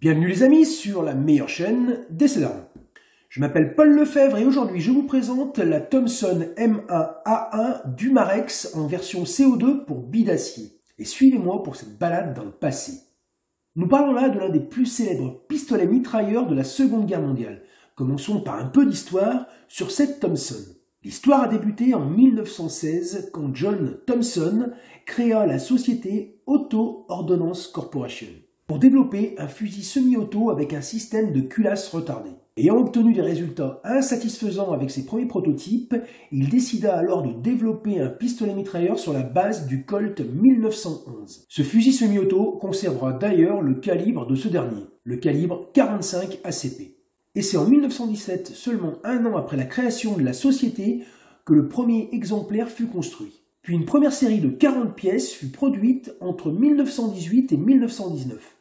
Bienvenue les amis sur la meilleure chaîne d'essais d'armes. Je m'appelle Paul Lefebvre et aujourd'hui je vous présente la Thompson M1A1 du Marex en version CO2 pour billes d'acier. Et suivez-moi pour cette balade dans le passé. Nous parlons là de l'un des plus célèbres pistolets mitrailleurs de la Seconde Guerre mondiale. Commençons par un peu d'histoire sur cette Thompson. L'histoire a débuté en 1916 quand John Thompson créa la société Auto Ordnance Corporation pour développer un fusil semi-auto avec un système de culasse retardé. Ayant obtenu des résultats insatisfaisants avec ses premiers prototypes, il décida alors de développer un pistolet mitrailleur sur la base du Colt 1911. Ce fusil semi-auto conservera d'ailleurs le calibre de ce dernier, le calibre 45 ACP. Et c'est en 1917, seulement un an après la création de la société, que le premier exemplaire fut construit. Puis une première série de 40 pièces fut produite entre 1918 et 1919.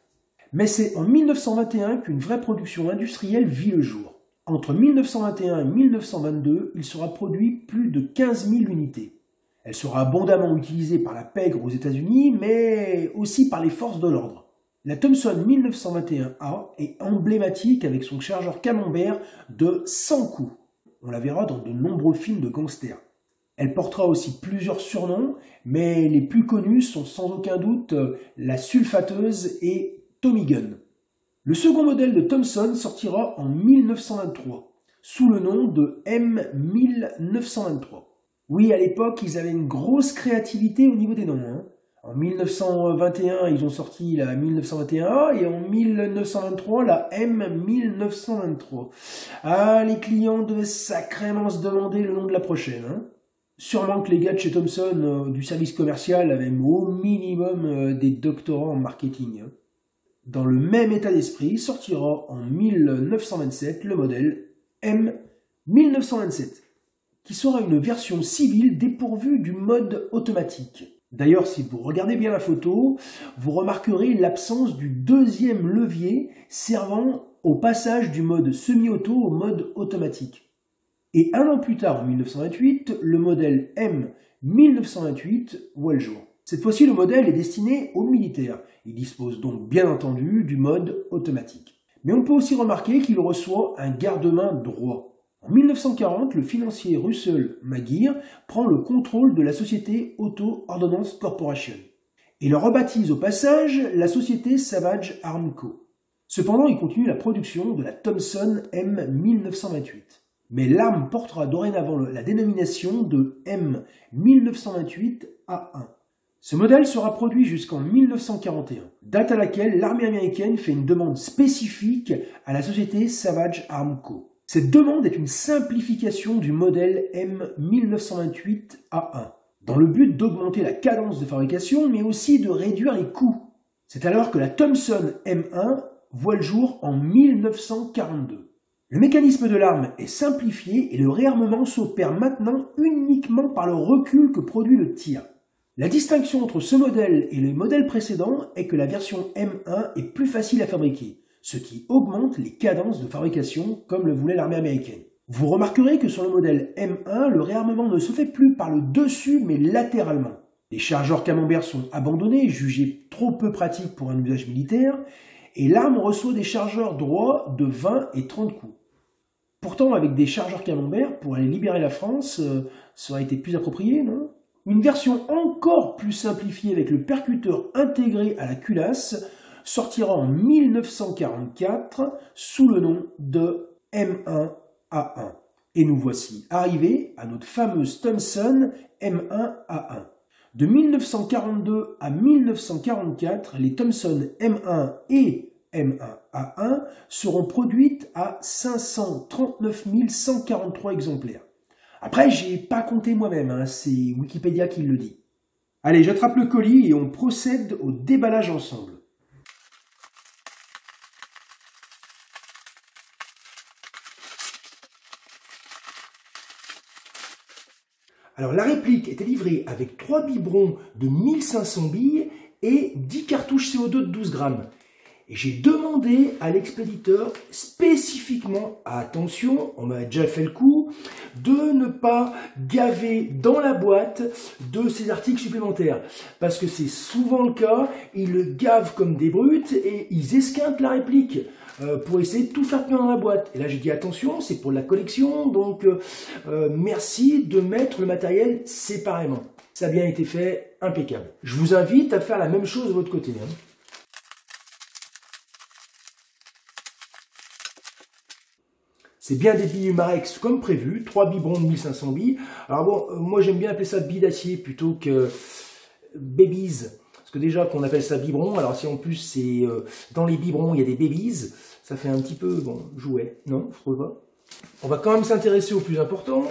Mais c'est en 1921 qu'une vraie production industrielle vit le jour. Entre 1921 et 1922, il sera produit plus de 15 000 unités. Elle sera abondamment utilisée par la pègre aux États-Unis, mais aussi par les forces de l'ordre. La Thompson 1921A est emblématique avec son chargeur camembert de 100 coups. On la verra dans de nombreux films de gangsters. Elle portera aussi plusieurs surnoms, mais les plus connus sont sans aucun doute la sulfateuse et Tommy Gun. Le second modèle de Thompson sortira en 1923, sous le nom de M1923. Oui, à l'époque, ils avaient une grosse créativité au niveau des noms. En 1921, ils ont sorti la 1921A et en 1923, la M1923. Ah, les clients devaient sacrément se demander le nom de la prochaine. Sûrement que les gars de chez Thompson du service commercial avaient au minimum des doctorats en marketing. Dans le même état d'esprit sortira en 1927 le modèle M1927, qui sera une version civile dépourvue du mode automatique. D'ailleurs, si vous regardez bien la photo, vous remarquerez l'absence du deuxième levier servant au passage du mode semi-auto au mode automatique. Et un an plus tard, en 1928, le modèle M1928 voit le jour. Cette fois-ci, le modèle est destiné aux militaires. Il dispose donc bien entendu du mode automatique. Mais on peut aussi remarquer qu'il reçoit un garde-main droit. En 1940, le financier Russell Magyar prend le contrôle de la société Auto Ordnance Corporation et le rebaptise au passage la société Savage Arm Co. Cependant, il continue la production de la Thompson M1928. Mais l'arme portera dorénavant la dénomination de M1928A1. Ce modèle sera produit jusqu'en 1941, date à laquelle l'armée américaine fait une demande spécifique à la société Savage Arm Co. Cette demande est une simplification du modèle M1928A1, dans le but d'augmenter la cadence de fabrication, mais aussi de réduire les coûts. C'est alors que la Thompson M1 voit le jour en 1942. Le mécanisme de l'arme est simplifié et le réarmement s'opère maintenant uniquement par le recul que produit le tir. La distinction entre ce modèle et les modèles précédents est que la version M1 est plus facile à fabriquer, ce qui augmente les cadences de fabrication comme le voulait l'armée américaine. Vous remarquerez que sur le modèle M1, le réarmement ne se fait plus par le dessus mais latéralement. Les chargeurs camembert sont abandonnés, jugés trop peu pratiques pour un usage militaire, et l'arme reçoit des chargeurs droits de 20 et 30 coups. Pourtant, avec des chargeurs camembert, pour aller libérer la France, ça aurait été plus approprié, non ? Une version encore plus simplifiée avec le percuteur intégré à la culasse sortira en 1944 sous le nom de M1A1. Et nous voici arrivés à notre fameuse Thompson M1A1. De 1942 à 1944, les Thompson M1 et M1A1 seront produites à 539 143 exemplaires. Après, j'ai pas compté moi-même, c'est Wikipédia qui le dit. Allez, j'attrape le colis et on procède au déballage ensemble. Alors la réplique était livrée avec 3 biberons de 1500 billes et 10 cartouches CO2 de 12 grammes. Et j'ai demandé à l'expéditeur spécifiquement, attention, on m'a déjà fait le coup, de ne pas gaver dans la boîte de ces articles supplémentaires. Parce que c'est souvent le cas, ils le gavent comme des brutes et ils esquintent la réplique pour essayer de tout faire tenir dans la boîte. Et là j'ai dit attention, c'est pour la collection, donc merci de mettre le matériel séparément. Ça a bien été fait, impeccable. Je vous invite à faire la même chose de votre côté. C'est bien des billes Umarex comme prévu, 3 biberons de 1500 billes. Alors bon, moi j'aime bien appeler ça billes d'acier plutôt que babies. Parce que déjà qu'on appelle ça biberon, alors si en plus c'est dans les biberons il y a des babies, ça fait un petit peu, bon, jouet, non, je trouve pas. On va quand même s'intéresser au plus important.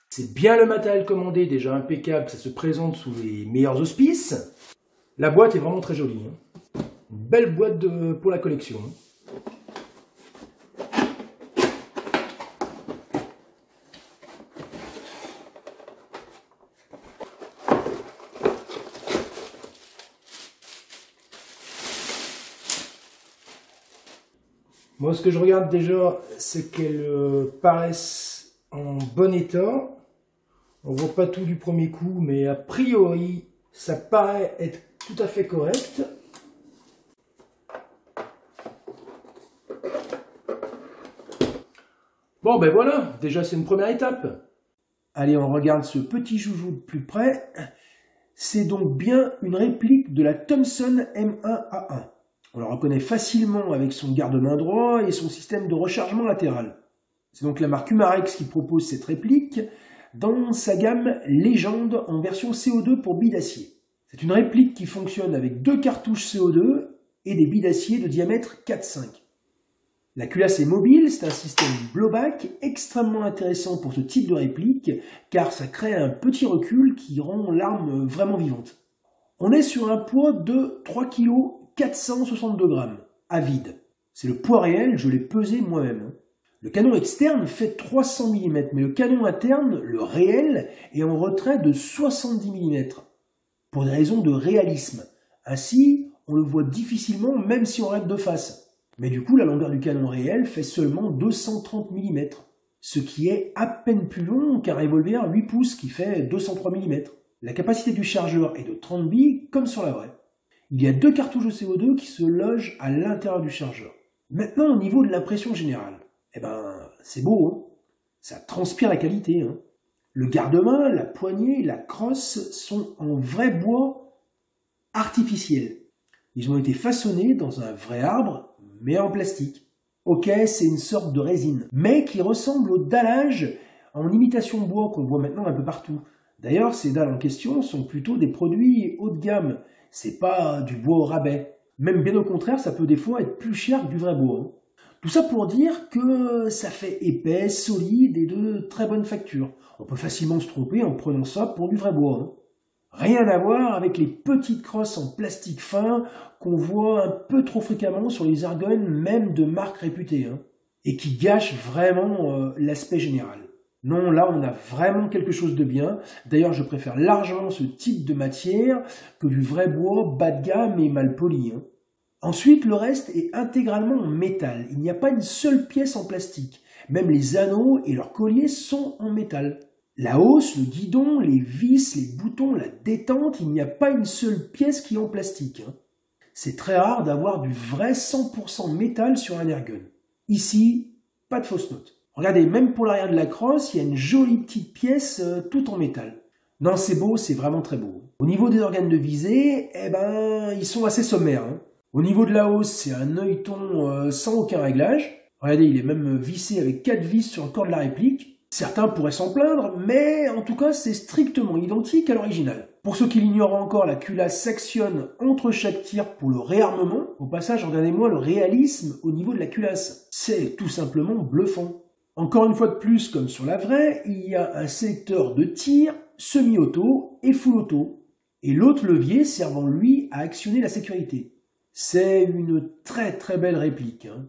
C'est bien le matériel commandé, déjà impeccable, ça se présente sous les meilleurs auspices. La boîte est vraiment très jolie. Une belle boîte pour la collection. Moi, ce que je regarde déjà, c'est qu'elles paraissent en bon état. On ne voit pas tout du premier coup, mais a priori, ça paraît être tout à fait correct. Bon, ben voilà, déjà c'est une première étape. Allez, on regarde ce petit joujou de plus près. C'est donc bien une réplique de la Thomson M1A1. On la reconnaît facilement avec son garde-main droit et son système de rechargement latéral. C'est donc la marque Umarex qui propose cette réplique dans sa gamme Légende en version CO2 pour billes d'acier. C'est une réplique qui fonctionne avec 2 cartouches CO2 et des billes d'acier de diamètre 4-5. La culasse est mobile, c'est un système blowback extrêmement intéressant pour ce type de réplique car ça crée un petit recul qui rend l'arme vraiment vivante. On est sur un poids de 3 kg 462 grammes à vide. C'est le poids réel, je l'ai pesé moi-même. Le canon externe fait 300 mm, mais le canon interne, le réel, est en retrait de 70 mm, pour des raisons de réalisme. Ainsi, on le voit difficilement même si on regarde de face. Mais du coup, la longueur du canon réel fait seulement 230 mm, ce qui est à peine plus long qu'un revolver 8 pouces qui fait 203 mm. La capacité du chargeur est de 30 billes, comme sur la vraie. Il y a 2 cartouches de CO2 qui se logent à l'intérieur du chargeur. Maintenant, au niveau de l'impression générale. Eh ben, c'est beau, hein, ça transpire la qualité. Hein. Le garde-main, la poignée, la crosse sont en vrai bois artificiel. Ils ont été façonnés dans un vrai arbre, mais en plastique. Ok, c'est une sorte de résine, mais qui ressemble au dallage en imitation bois qu'on voit maintenant un peu partout. D'ailleurs, ces dalles en question sont plutôt des produits haut de gamme. C'est pas du bois au rabais. Même bien au contraire, ça peut des fois être plus cher que du vrai bois. Hein. Tout ça pour dire que ça fait épais, solide et de très bonne facture. On peut facilement se tromper en prenant ça pour du vrai bois. Hein. Rien à voir avec les petites crosses en plastique fin qu'on voit un peu trop fréquemment sur les Argonnes, même de marques réputées, hein, et qui gâchent vraiment l'aspect général. Non, là on a vraiment quelque chose de bien. D'ailleurs, je préfère largement ce type de matière que du vrai bois bas de gamme et mal poli. Hein. Ensuite, le reste est intégralement en métal. Il n'y a pas une seule pièce en plastique. Même les anneaux et leurs colliers sont en métal. La hausse, le guidon, les vis, les boutons, la détente, il n'y a pas une seule pièce qui est en plastique. Hein. C'est très rare d'avoir du vrai 100% métal sur un airgun. Ici, pas de fausse note. Regardez, même pour l'arrière de la crosse, il y a une jolie petite pièce tout en métal. Non, c'est beau, c'est vraiment très beau. Au niveau des organes de visée, eh ben, ils sont assez sommaires. Hein. Au niveau de la hausse, c'est un œilleton sans aucun réglage. Regardez, il est même vissé avec 4 vis sur le corps de la réplique. Certains pourraient s'en plaindre, mais en tout cas, c'est strictement identique à l'original. Pour ceux qui l'ignorent encore, la culasse s'actionne entre chaque tir pour le réarmement. Au passage, regardez-moi le réalisme au niveau de la culasse. C'est tout simplement bluffant. Encore une fois de plus, comme sur la vraie, il y a un sélecteur de tir semi-auto et full auto. Et l'autre levier servant lui à actionner la sécurité. C'est une très très belle réplique. Hein.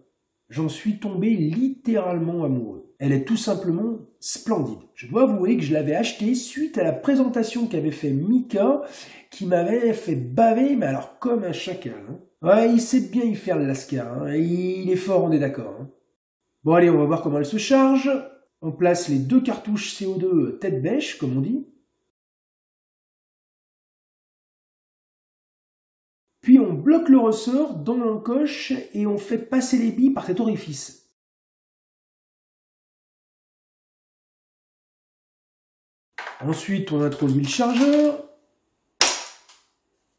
J'en suis tombé littéralement amoureux. Elle est tout simplement splendide. Je dois avouer que je l'avais achetée suite à la présentation qu'avait fait Mika, qui m'avait fait baver, mais alors comme un chacal. Hein. Ouais, il sait bien y faire le lascar, hein, et il est fort, on est d'accord. Hein. Bon allez, on va voir comment elle se charge. On place les 2 cartouches CO2 tête bêche, comme on dit. Puis on bloque le ressort dans l'encoche et on fait passer les billes par cet orifice. Ensuite, on introduit le chargeur.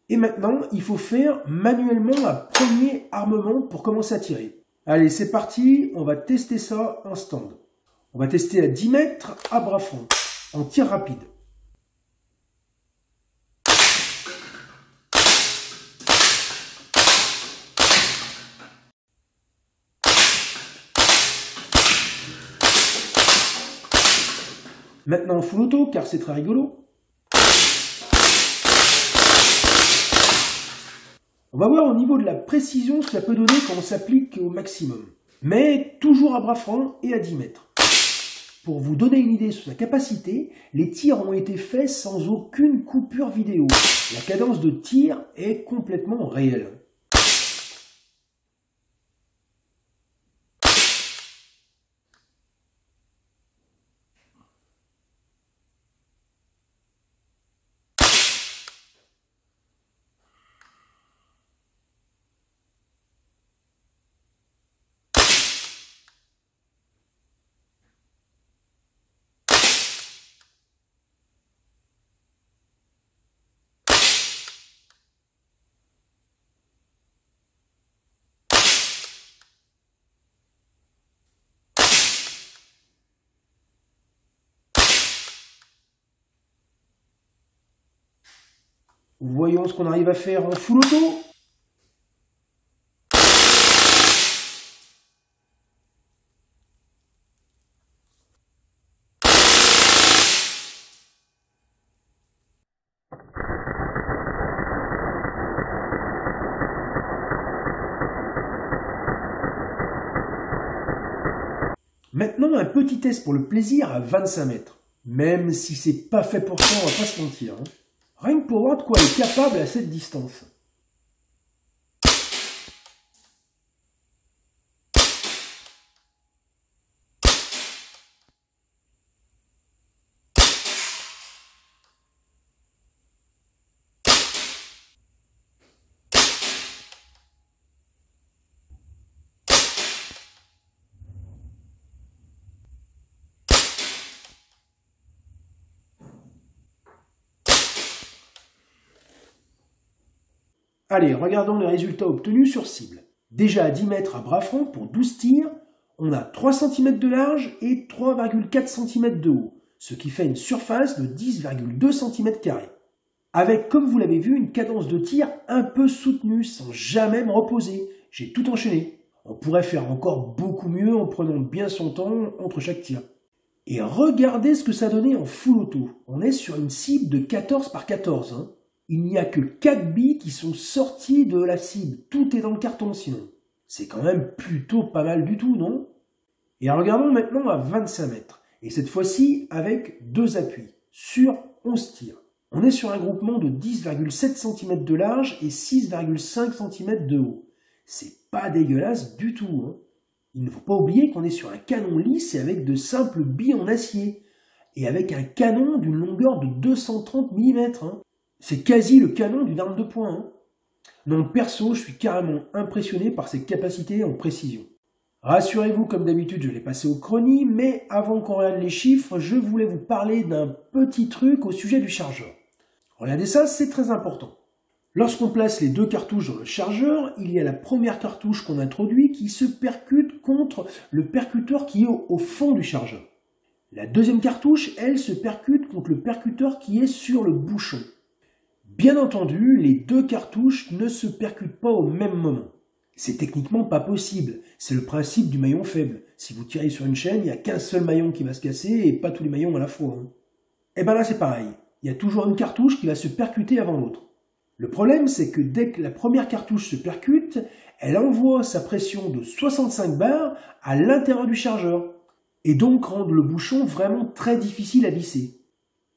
Et maintenant, il faut faire manuellement un premier armement pour commencer à tirer. Allez, c'est parti, on va tester ça en stand. On va tester à 10 mètres à bras francs, en tir rapide. Maintenant en full auto, car c'est très rigolo. On va voir au niveau de la précision ce que ça peut donner quand on s'applique au maximum. Mais toujours à bras francs et à 10 mètres. Pour vous donner une idée sur sa capacité, les tirs ont été faits sans aucune coupure vidéo. La cadence de tir est complètement réelle. Voyons ce qu'on arrive à faire en full auto. Maintenant, un petit test pour le plaisir à 25 mètres. Même si c'est pas fait pour ça, on va pas se mentir. Hein. Rien que pour voir de quoi elle est capable à cette distance. Allez, regardons les résultats obtenus sur cible. Déjà à 10 mètres à bras francs pour 12 tirs, on a 3 cm de large et 3,4 cm de haut, ce qui fait une surface de 10,2 cm². Avec, comme vous l'avez vu, une cadence de tir un peu soutenue, sans jamais me reposer. J'ai tout enchaîné. On pourrait faire encore beaucoup mieux en prenant bien son temps entre chaque tir. Et regardez ce que ça donnait en full auto. On est sur une cible de 14 par 14. Hein. Il n'y a que 4 billes qui sont sorties de la cible. Tout est dans le carton sinon. C'est quand même plutôt pas mal du tout, non? Et regardons maintenant à 25 mètres. Et cette fois-ci avec 2 appuis sur 11 tirs. On est sur un groupement de 10,7 cm de large et 6,5 cm de haut. C'est pas dégueulasse du tout. Hein. Il ne faut pas oublier qu'on est sur un canon lisse et avec de simples billes en acier. Et avec un canon d'une longueur de 230 mm. Hein. C'est quasi le canon d'une arme de poing. Hein. Non, perso, je suis carrément impressionné par ses capacités en précision. Rassurez-vous, comme d'habitude, je l'ai passé au chrony, mais avant qu'on regarde les chiffres, je voulais vous parler d'un petit truc au sujet du chargeur. Regardez ça, c'est très important. Lorsqu'on place les 2 cartouches dans le chargeur, il y a la première cartouche qu'on introduit qui se percute contre le percuteur qui est au fond du chargeur. La deuxième cartouche, elle, se percute contre le percuteur qui est sur le bouchon. Bien entendu, les 2 cartouches ne se percutent pas au même moment. C'est techniquement pas possible. C'est le principe du maillon faible. Si vous tirez sur une chaîne, il n'y a qu'un seul maillon qui va se casser et pas tous les maillons à la fois. Hein. Et bien là, c'est pareil. Il y a toujours une cartouche qui va se percuter avant l'autre. Le problème, c'est que dès que la première cartouche se percute, elle envoie sa pression de 65 bars à l'intérieur du chargeur, et donc rendre le bouchon vraiment très difficile à visser.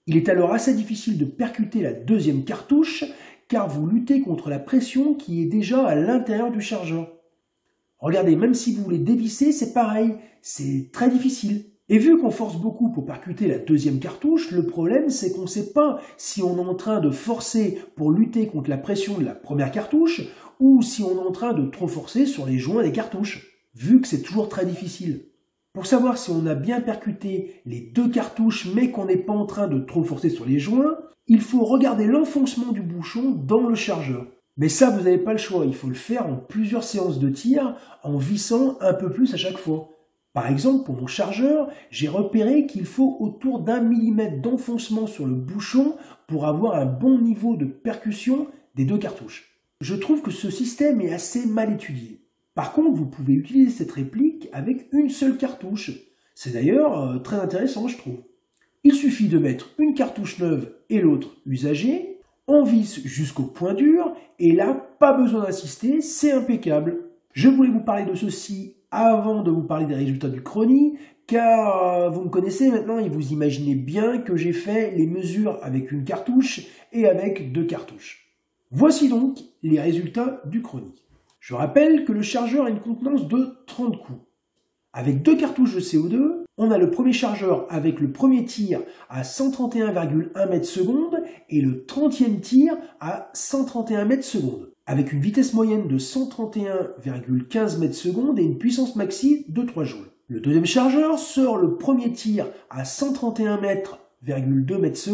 Il est alors assez difficile de percuter la deuxième cartouche, car vous luttez contre la pression qui est déjà à l'intérieur du chargeur. Regardez, même si vous voulez dévisser, c'est pareil, c'est très difficile. Et vu qu'on force beaucoup pour percuter la deuxième cartouche, le problème c'est qu'on ne sait pas si on est en train de forcer pour lutter contre la pression de la première cartouche ou si on est en train de trop forcer sur les joints des cartouches, vu que c'est toujours très difficile. Pour savoir si on a bien percuté les deux cartouches mais qu'on n'est pas en train de trop forcer sur les joints, il faut regarder l'enfoncement du bouchon dans le chargeur. Mais ça, vous n'avez pas le choix, il faut le faire en plusieurs séances de tir en vissant un peu plus à chaque fois. Par exemple, pour mon chargeur, j'ai repéré qu'il faut autour d'1 mm d'enfoncement sur le bouchon pour avoir un bon niveau de percussion des deux cartouches. Je trouve que ce système est assez mal étudié. Par contre, vous pouvez utiliser cette réplique avec une seule cartouche. C'est d'ailleurs très intéressant, je trouve. Il suffit de mettre une cartouche neuve et l'autre usagée, on visse jusqu'au point dur, et là, pas besoin d'insister, c'est impeccable. Je voulais vous parler de ceci avant de vous parler des résultats du chronie, car vous me connaissez maintenant et vous imaginez bien que j'ai fait les mesures avec une cartouche et avec deux cartouches. Voici donc les résultats du chronie. Je rappelle que le chargeur a une contenance de 30 coups. Avec deux cartouches de CO2, on a le premier chargeur avec le premier tir à 131,1 m/s et le 30e tir à 131 m/s, avec une vitesse moyenne de 131,15 m/s et une puissance maxi de 3 joules. Le deuxième chargeur sort le premier tir à 131,2 m/s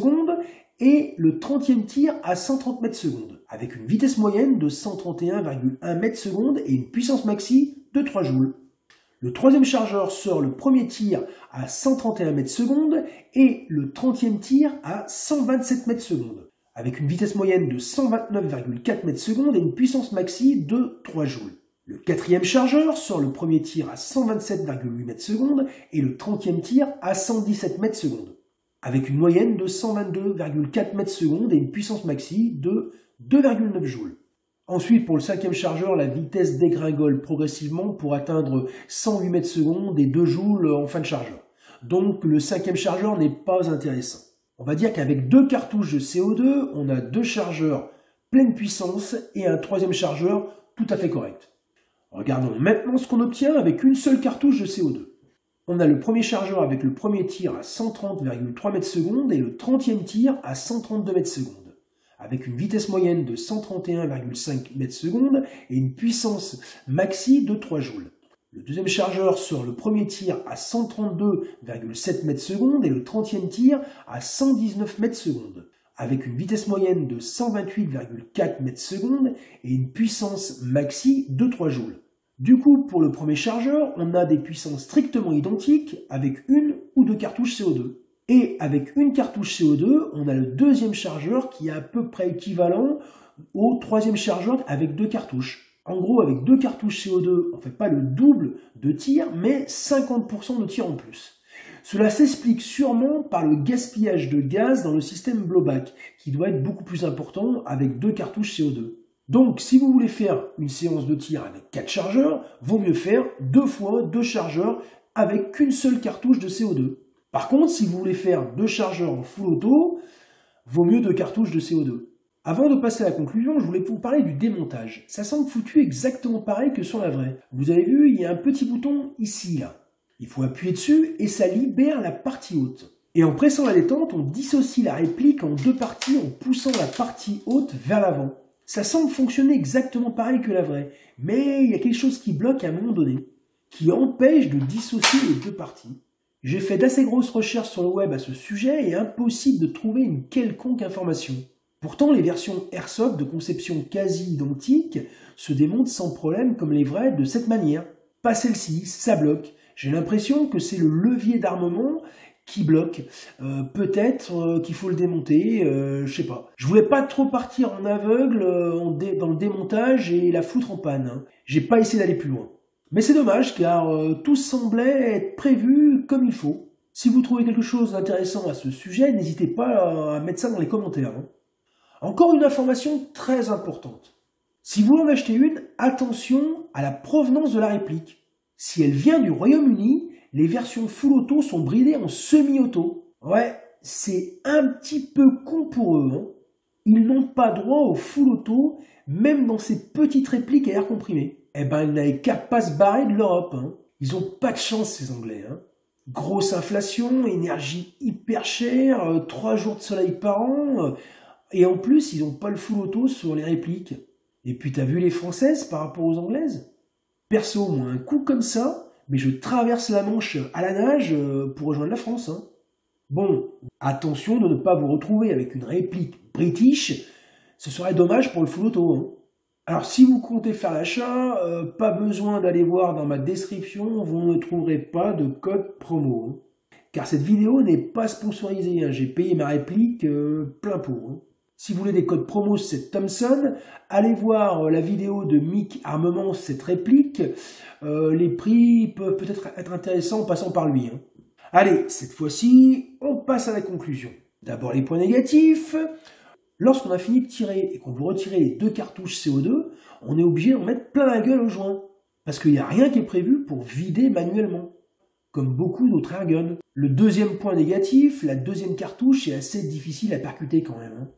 et le 30e tir à 130 m/s, avec une vitesse moyenne de 131,1 m/s et une puissance maxi de 3 joules. Le troisième chargeur sort le premier tir à 131 m/s et le 30e tir à 127 m/s, avec une vitesse moyenne de 129,4 m/s et une puissance maxi de 3 joules. Le quatrième chargeur sort le premier tir à 127,8 m/s et le 30e tir à 117 m/s, avec une moyenne de 122,4 m/s et une puissance maxi de 2,9 joules. Ensuite, pour le cinquième chargeur, la vitesse dégringole progressivement pour atteindre 108 m/s et 2 joules en fin de chargeur. Donc le cinquième chargeur n'est pas intéressant. On va dire qu'avec deux cartouches de CO2, on a deux chargeurs pleine puissance et un troisième chargeur tout à fait correct. Regardons maintenant ce qu'on obtient avec une seule cartouche de CO2. On a le premier chargeur avec le premier tir à 130,3 m/s et le 30e tir à 132 m/s, avec une vitesse moyenne de 131,5 m/s et une puissance maxi de 3 joules. Le deuxième chargeur sort le premier tir à 132,7 m/s et le 30e tir à 119 m/s, avec une vitesse moyenne de 128,4 m/s et une puissance maxi de 3 joules. Du coup, pour le premier chargeur, on a des puissances strictement identiques avec une ou deux cartouches CO2. Et avec une cartouche CO2, on a le deuxième chargeur qui est à peu près équivalent au troisième chargeur avec deux cartouches. En gros, avec deux cartouches CO2, on ne fait pas le double de tir, mais 50% de tir en plus. Cela s'explique sûrement par le gaspillage de gaz dans le système blowback, qui doit être beaucoup plus important avec deux cartouches CO2. Donc, si vous voulez faire une séance de tir avec 4 chargeurs, vaut mieux faire 2 fois 2 chargeurs avec qu'une seule cartouche de CO2. Par contre, si vous voulez faire 2 chargeurs en full auto, vaut mieux 2 cartouches de CO2. Avant de passer à la conclusion, je voulais vous parler du démontage. Ça semble foutu exactement pareil que sur la vraie. Vous avez vu, il y a un petit bouton ici, là. Il faut appuyer dessus et ça libère la partie haute. Et en pressant la détente, on dissocie la réplique en 2 parties en poussant la partie haute vers l'avant. Ça semble fonctionner exactement pareil que la vraie, mais il y a quelque chose qui bloque à un moment donné, qui empêche de dissocier les 2 parties. J'ai fait d'assez grosses recherches sur le web à ce sujet et impossible de trouver une quelconque information. Pourtant, les versions Airsoft de conception quasi identique se démontent sans problème comme les vraies de cette manière. Pas celle-ci, ça bloque. J'ai l'impression que c'est le levier d'armement qui bloque. Peut-être qu'il faut le démonter, je sais pas. Je voulais pas trop partir en aveugle dans le démontage et la foutre en panne. Hein. J'ai pas essayé d'aller plus loin. Mais c'est dommage car tout semblait être prévu comme il faut. Si vous trouvez quelque chose d'intéressant à ce sujet, n'hésitez pas à mettre ça dans les commentaires. Hein. Encore une information très importante. Si vous en achetez une, attention à la provenance de la réplique. Si elle vient du Royaume-Uni, les versions full auto sont bridées en semi-auto. Ouais, c'est un petit peu con pour eux, hein. Ils n'ont pas droit au full auto, même dans ces petites répliques à air comprimé. Eh ben, ils n'avaient qu'à pas se barrer de l'Europe, hein. Ils ont pas de chance, ces Anglais, hein. Grosse inflation, énergie hyper chère, 3 jours de soleil par an, et en plus, ils n'ont pas le full auto sur les répliques. Et puis, t'as vu les Françaises par rapport aux Anglaises? Perso, moi, un coup comme ça, mais je traverse la Manche à la nage pour rejoindre la France, hein. Bon, attention de ne pas vous retrouver avec une réplique british, ce serait dommage pour le full auto, hein. Alors si vous comptez faire l'achat, pas besoin d'aller voir dans ma description, vous ne trouverez pas de code promo, hein. Car cette vidéo n'est pas sponsorisée, hein. J'ai payé ma réplique plein pot, hein. Si vous voulez des codes promo sur cette Thompson, allez voir la vidéo de Mick Armement, cette réplique. Les prix peuvent peut-être être intéressants en passant par lui, hein. Allez, cette fois-ci, on passe à la conclusion. D'abord les points négatifs. Lorsqu'on a fini de tirer et qu'on veut retirer les 2 cartouches CO2, on est obligé d'en mettre plein la gueule au joint. Parce qu'il n'y a rien qui est prévu pour vider manuellement, comme beaucoup d'autres airguns. Le deuxième point négatif, la deuxième cartouche est assez difficile à percuter quand même, hein.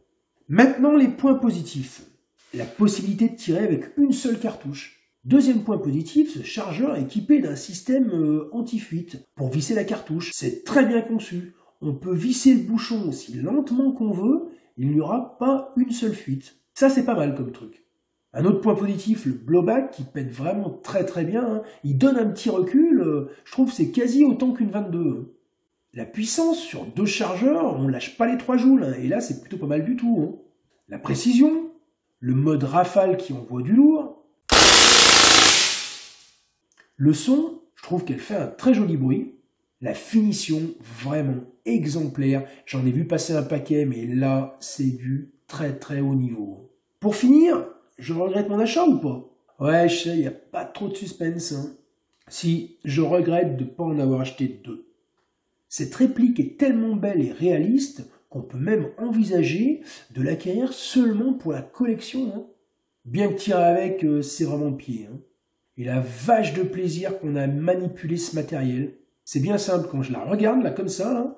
Maintenant les points positifs. La possibilité de tirer avec une seule cartouche. Deuxième point positif, ce chargeur est équipé d'un système anti-fuite pour visser la cartouche. C'est très bien conçu. On peut visser le bouchon aussi lentement qu'on veut, il n'y aura pas une seule fuite. Ça, c'est pas mal comme truc. Un autre point positif, le blowback qui pète vraiment très bien, hein. Il donne un petit recul, je trouve que c'est quasi autant qu'une 22. Hein. La puissance sur 2 chargeurs, on lâche pas les 3 joules, hein, et là c'est plutôt pas mal du tout, hein. La précision, le mode rafale qui envoie du lourd. Le son, je trouve qu'elle fait un très joli bruit. La finition, vraiment exemplaire. J'en ai vu passer un paquet, mais là, c'est du très haut niveau. Pour finir, je regrette mon achat ou pas? Ouais, je sais, il n'y a pas trop de suspense, hein. Si, je regrette de ne pas en avoir acheté 2. Cette réplique est tellement belle et réaliste qu'on peut même envisager de l'acquérir seulement pour la collection, hein. Bien que tirer avec, c'est vraiment pied, hein. Et la vache de plaisir qu'on a manipulé ce matériel. C'est bien simple, quand je la regarde là comme ça, hein,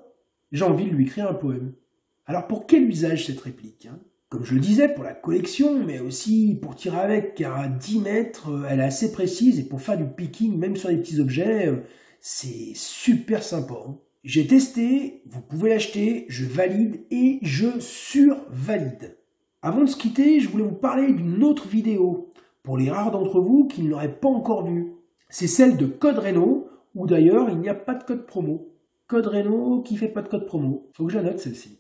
j'ai envie de lui écrire un poème. Alors pour quel usage cette réplique, hein? Comme je le disais, pour la collection, mais aussi pour tirer avec, car à 10 mètres, elle est assez précise, et pour faire du picking, même sur des petits objets, c'est super sympa, hein. J'ai testé, vous pouvez l'acheter, je valide et je survalide. Avant de se quitter, je voulais vous parler d'une autre vidéo, pour les rares d'entre vous qui ne l'auraient pas encore vue. C'est celle de Code Reno, où d'ailleurs il n'y a pas de code promo. Code Reno qui fait pas de code promo. Faut que j'annote celle-ci.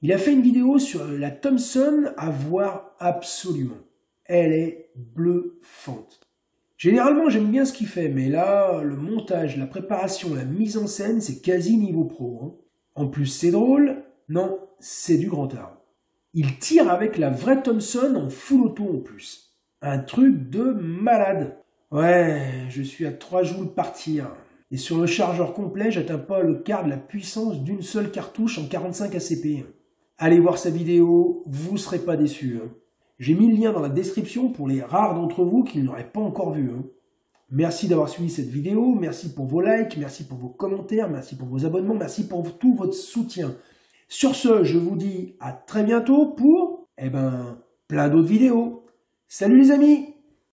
Il a fait une vidéo sur la Thompson à voir absolument. Elle est bluffante. Généralement j'aime bien ce qu'il fait, mais là, le montage, la préparation, la mise en scène, c'est quasi niveau pro, hein. En plus c'est drôle, non, c'est du grand art. Il tire avec la vraie Thompson en full auto en plus. Un truc de malade. Ouais, je suis à 3 joules par tir. Et sur le chargeur complet, j'atteins pas le quart de la puissance d'une seule cartouche en 45 ACP. Allez voir sa vidéo, vous serez pas déçus, hein. J'ai mis le lien dans la description pour les rares d'entre vous qui ne l'auraient pas encore vu, hein. Merci d'avoir suivi cette vidéo, merci pour vos likes, merci pour vos commentaires, merci pour vos abonnements, merci pour tout votre soutien. Sur ce, je vous dis à très bientôt pour, plein d'autres vidéos. Salut les amis!